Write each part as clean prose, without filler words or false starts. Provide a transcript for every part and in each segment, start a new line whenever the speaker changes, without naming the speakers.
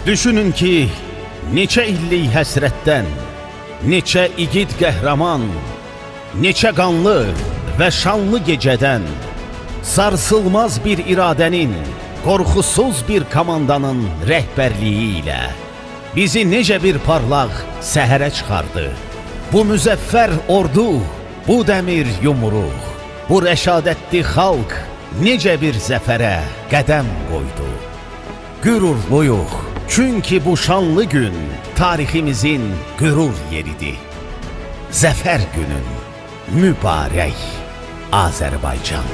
Düşünün ki, neçə illik həsrətdən, neçə igid qəhrəman, neçə qanlı və şanlı gecədən, sarsılmaz bir iradənin, qorxusuz bir komandanın rəhbərliyi ilə bizi necə bir parlaq səhərə çıxardı. Bu müzəffər ordu, bu dəmir yumruq, bu rəşadətli xalq necə bir zəfərə qədəm qoydu. Qürurluyuq, çünki bu şanlı gün tariximizin qürur yeridir. Zəfər günün mübarək Azərbaycan.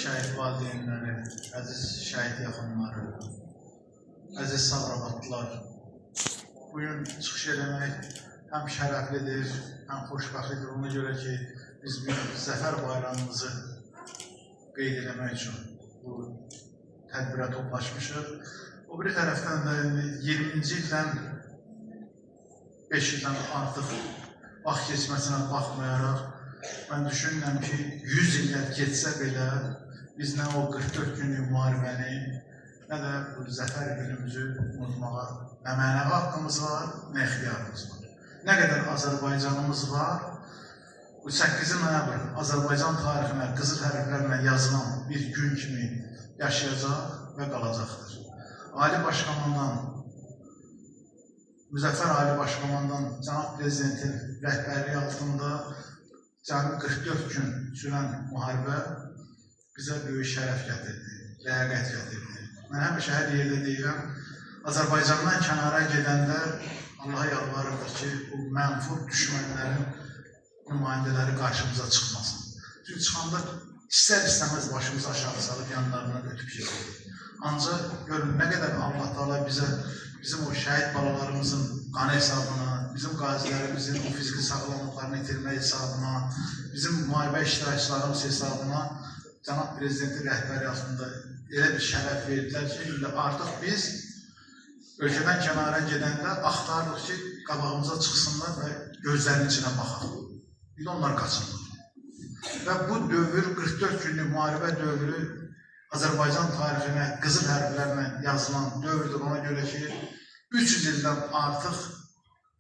Şəhid valideynləri, əziz şəhid yaxınları, əziz Sabirabadlılar, bugün çıxış eləmək həm şərəflidir, həm xoşbəxtlidir. Ona görə ki, biz bir zəfər bayramımızı qeyd eləmək üçün bu tədbirə toplaşmışıq. O bir tərəfdən də 20-ci ildən 5 ildən artıq vaxt keçməsinə baxmayaraq, mən düşünürəm ki, 100 illər keçsə belə, biz nə o 44 günlük müharibəni, nə də bu zəfər günümüzü unutmağa nə mənəvi haqqımız var, nə ixtiyarımız var. Nə qədər Azərbaycanımız var, bu 8 noyabr Azərbaycan tarixinə qızıl hərflərlə yazılan bir gün kimi yaşayacaq və qalacaqdır. Ali Başkomandan, Müzəffər Ali Başkomandan Cənab Prezidentin rəhbərliyi altında cəmi 44 gün sürən müharibə bizə böyük şərəf gətirdi, ləyaqət gətirdi. Mən həmişə hər yerdə deyirəm, Azərbaycandan kənara gedəndə Allaha yalvarırıq ki, bu mənfur düşmənlərin nümayəndələri qarşımıza çıxmasın. Çünki çıxanda istər-istəməz başımızı aşağı salıb yanlarından ötüb gedir. Ancaq görün, nə qədər Allah Teala bizim o şəhid balalarımızın qanı hesabına, bizim qazilərimizin o fiziki sağlamlıqlarını itirmək hesabına, bizim müharibə iştirakçılarımız hesabına Cənab Prezidentin rəhbəri altında elə bir şərəf verdilər ki, artıq biz ölkədən kənara gedəndə axtarırıq ki, qabağımıza çıxsınlar və gözlərinin içinə baxaq. Bir də onlar qaçınlar. Və bu dövr, 44 günlük müharibə dövrü Azərbaycan tarixinə qızıl hərflərlə yazılan dövrdür. Ona görə ki, 300 ildən artıq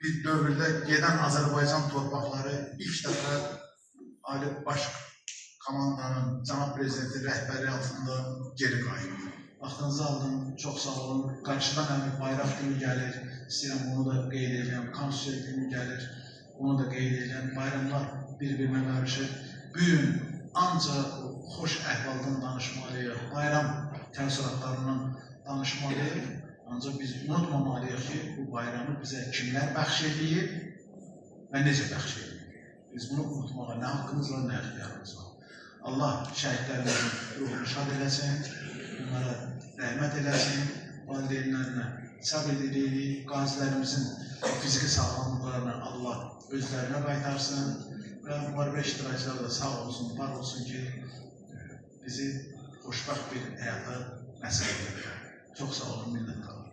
bir dövrdə gedən Azərbaycan torpaqları ilk dəfə Ali Başkomandanın, Cənab Prezidentin rəhbəri altında geri qayıtdı. Vaxtınızı aldım, çox sağ olun. Qarşıdan həmin bayraq günü gəlir, istəyirəm bunu da qeyd edirəm, konstitusiya günü gəlir, bunu da qeyd edirəm. Bayramlar bir-birinə qarışır. Bu gün ancaq xoş əhvaldan danışmalıyıq, bayram təəssüratlarından danışmalıyıq. Ancaq biz unutmamalıyıq ki, bu bayramı bizə kimlər bəxş edir və necə bəxş edir. Biz bunu unutmağa nə haqqımız var, nə ixtiyarımız var. Allah şəhidlərimizin ruhunu şad eləsin, onlara rəhmət eləsin, valideynlərinə səbr edirik, qazilərimizin fiziki sağlamlıqlarını Allah özlərinə qaytarsın və müharibə iştirakçıları da sağ olsun, var olsun ki, bizi xoşbəxt bir həyata nəsib edir. Çox sağ olun, minnətdarım.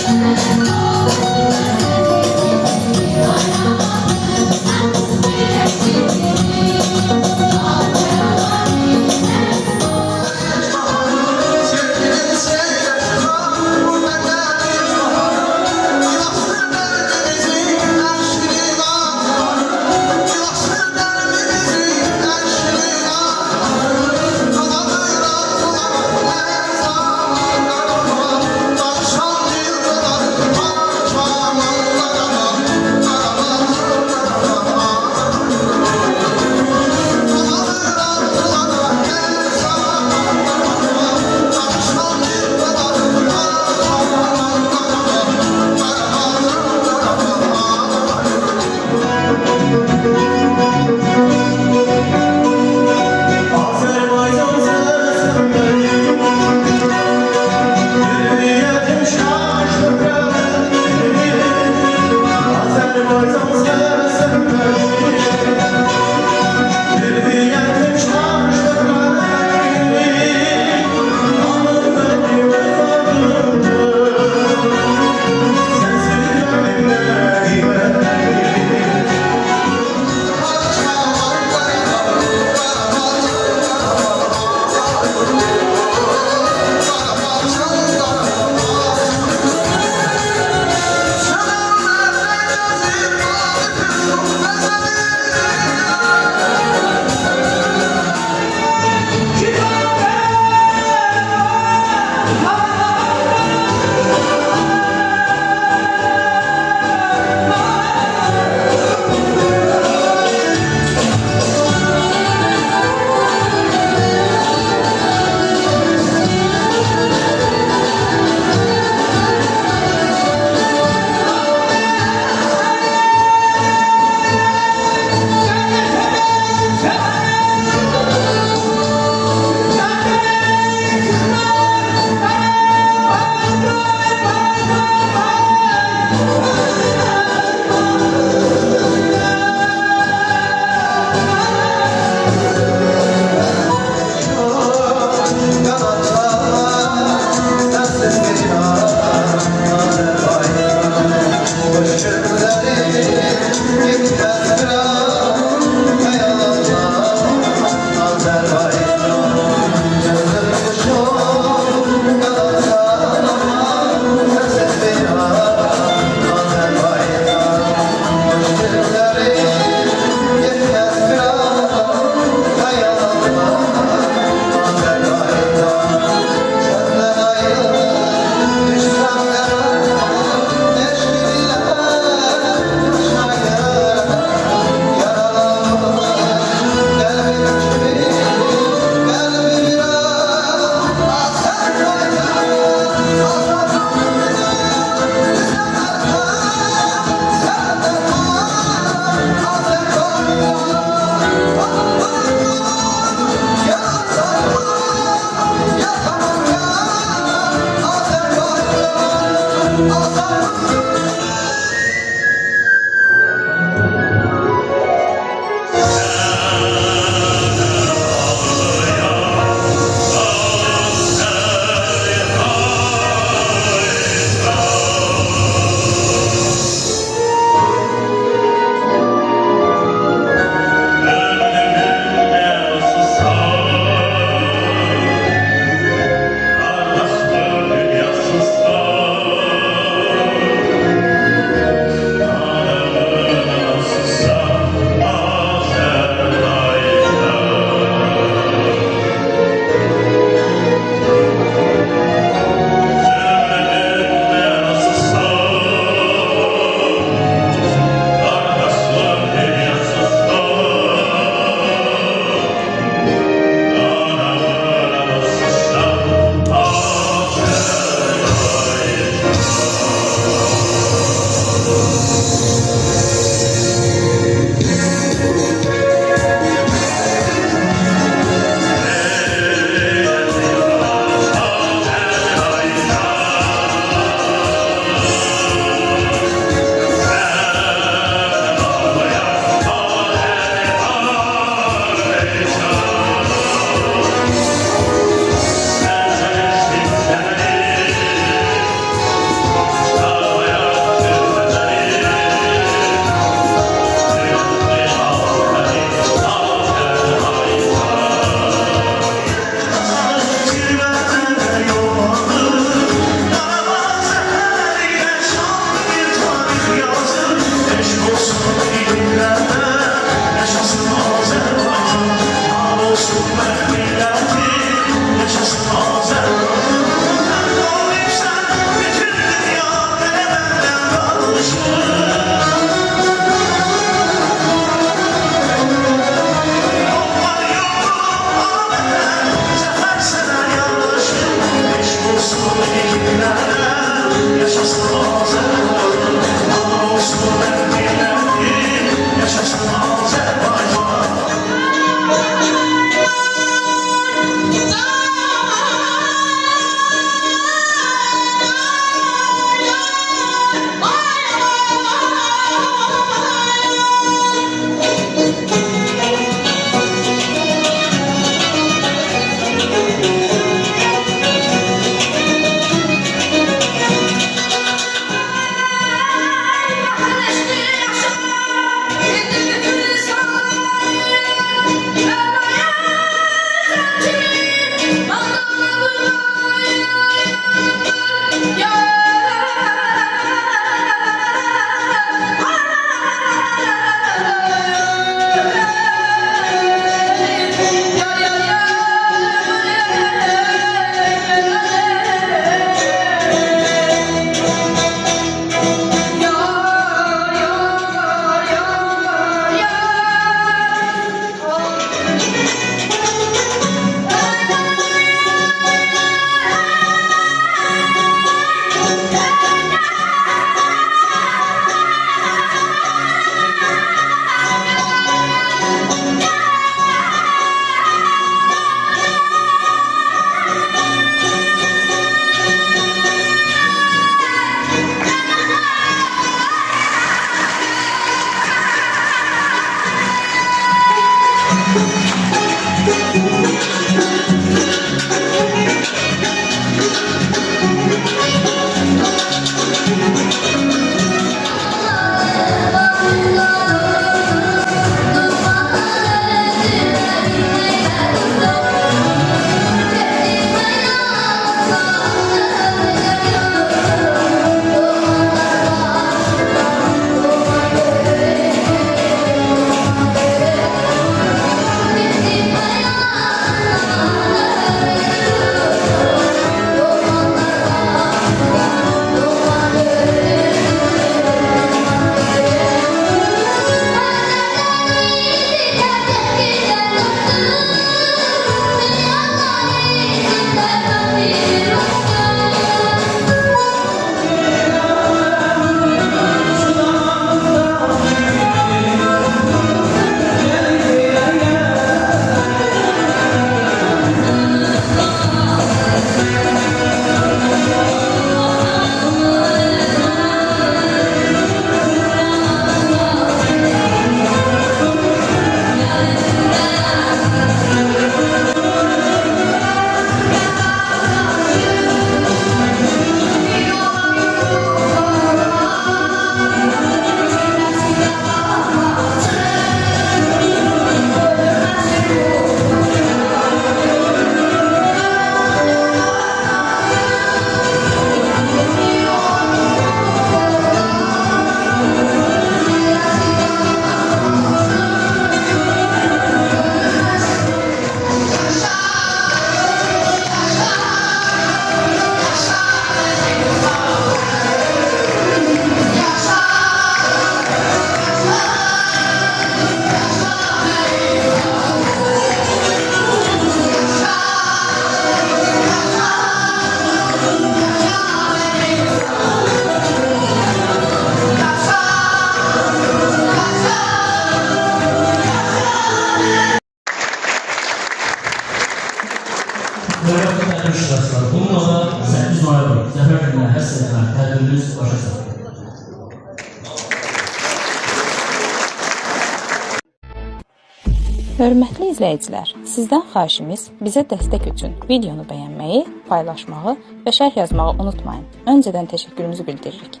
Hörmətli izləyicilər, sizdən xahişimiz bizə dəstək üçün videonu bəyənməyi, paylaşmağı və şərh yazmağı unutmayın. Öncədən təşəkkürümüzü bildiririk.